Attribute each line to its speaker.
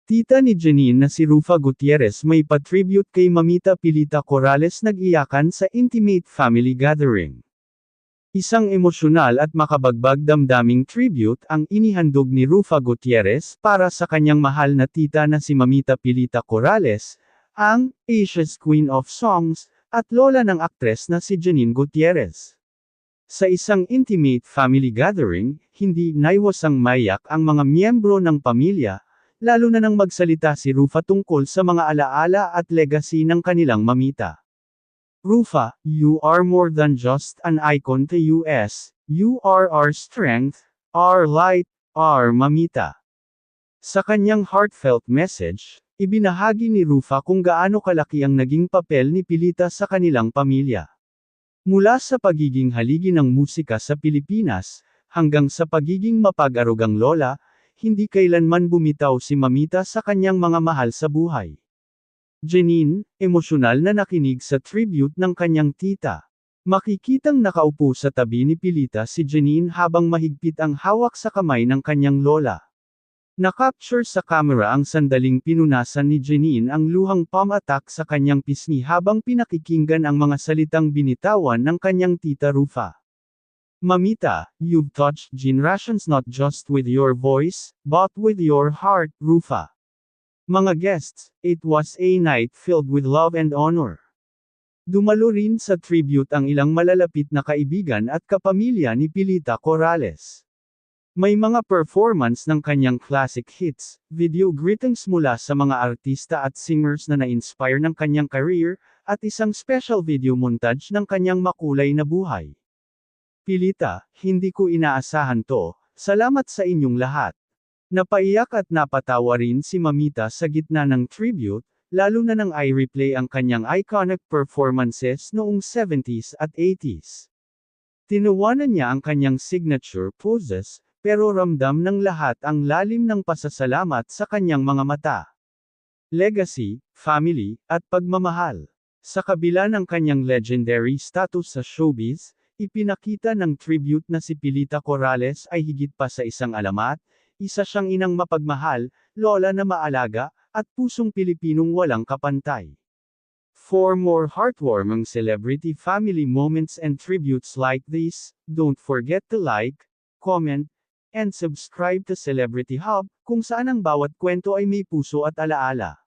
Speaker 1: Tita ni Janine na si Rufa Gutierrez may pa-tribute kay Mamita Pilita Corrales nag-iyakan sa intimate family gathering. Isang emosyonal at makabagbag damdaming tribute ang inihandog ni Rufa Gutierrez para sa kanyang mahal na tita na si Mamita Pilita Corrales, ang Asia's Queen of Songs, at lola ng aktres na si Janine Gutierrez. Sa isang intimate family gathering, hindi naiwasang maiyak ang mga miyembro ng pamilya, lalo na nang magsalita si Rufa tungkol sa mga alaala at legacy ng kanilang mamita. Rufa, you are more than just an icon to us, you are our strength, our light, our mamita. Sa kanyang heartfelt message, ibinahagi ni Rufa kung gaano kalaki ang naging papel ni Pilita sa kanilang pamilya. Mula sa pagiging haligi ng musika sa Pilipinas, hanggang sa pagiging mapag-arugang lola, hindi kailanman bumitaw si Mamita sa kanyang mga mahal sa buhay. Janine, emosyonal na nakinig sa tribute ng kanyang tita. Makikitang nakaupo sa tabi ni Pilita si Janine habang mahigpit ang hawak sa kamay ng kanyang lola. Nakapture sa camera ang sandaling pinunasan ni Janine ang luhang palm attack sa kanyang pisngi habang pinakikinggan ang mga salitang binitawan ng kanyang tita Rufa. Mamita, you've touched generations not just with your voice, but with your heart, Rufa. Mga guests, it was a night filled with love and honor. Dumalo rin sa tribute ang ilang malalapit na kaibigan at kapamilya ni Pilita Corrales. May mga performance ng kanyang classic hits, video greetings mula sa mga artista at singers na na-inspire ng kanyang career, at isang special video montage ng kanyang makulay na buhay. Pilita, hindi ko inaasahan to, salamat sa inyong lahat. Napaiyak at napatawa rin si Mamita sa gitna ng tribute, lalo na nang i-replay ang kanyang iconic performances noong 70s at 80s. Tinawanan niya ang kanyang signature poses, pero ramdam ng lahat ang lalim ng pasasalamat sa kanyang mga mata. Legacy, family, at pagmamahal. Sa kabila ng kanyang legendary status sa showbiz, ipinakita ng tribute na si Pilita Corrales ay higit pa sa isang alamat, isa siyang inang mapagmahal, lola na maalaga, at pusong Pilipinong walang kapantay. For more heartwarming celebrity family moments and tributes like this, don't forget to like, comment, and subscribe to Celebrity Hub, kung saan ang bawat kwento ay may puso at alaala.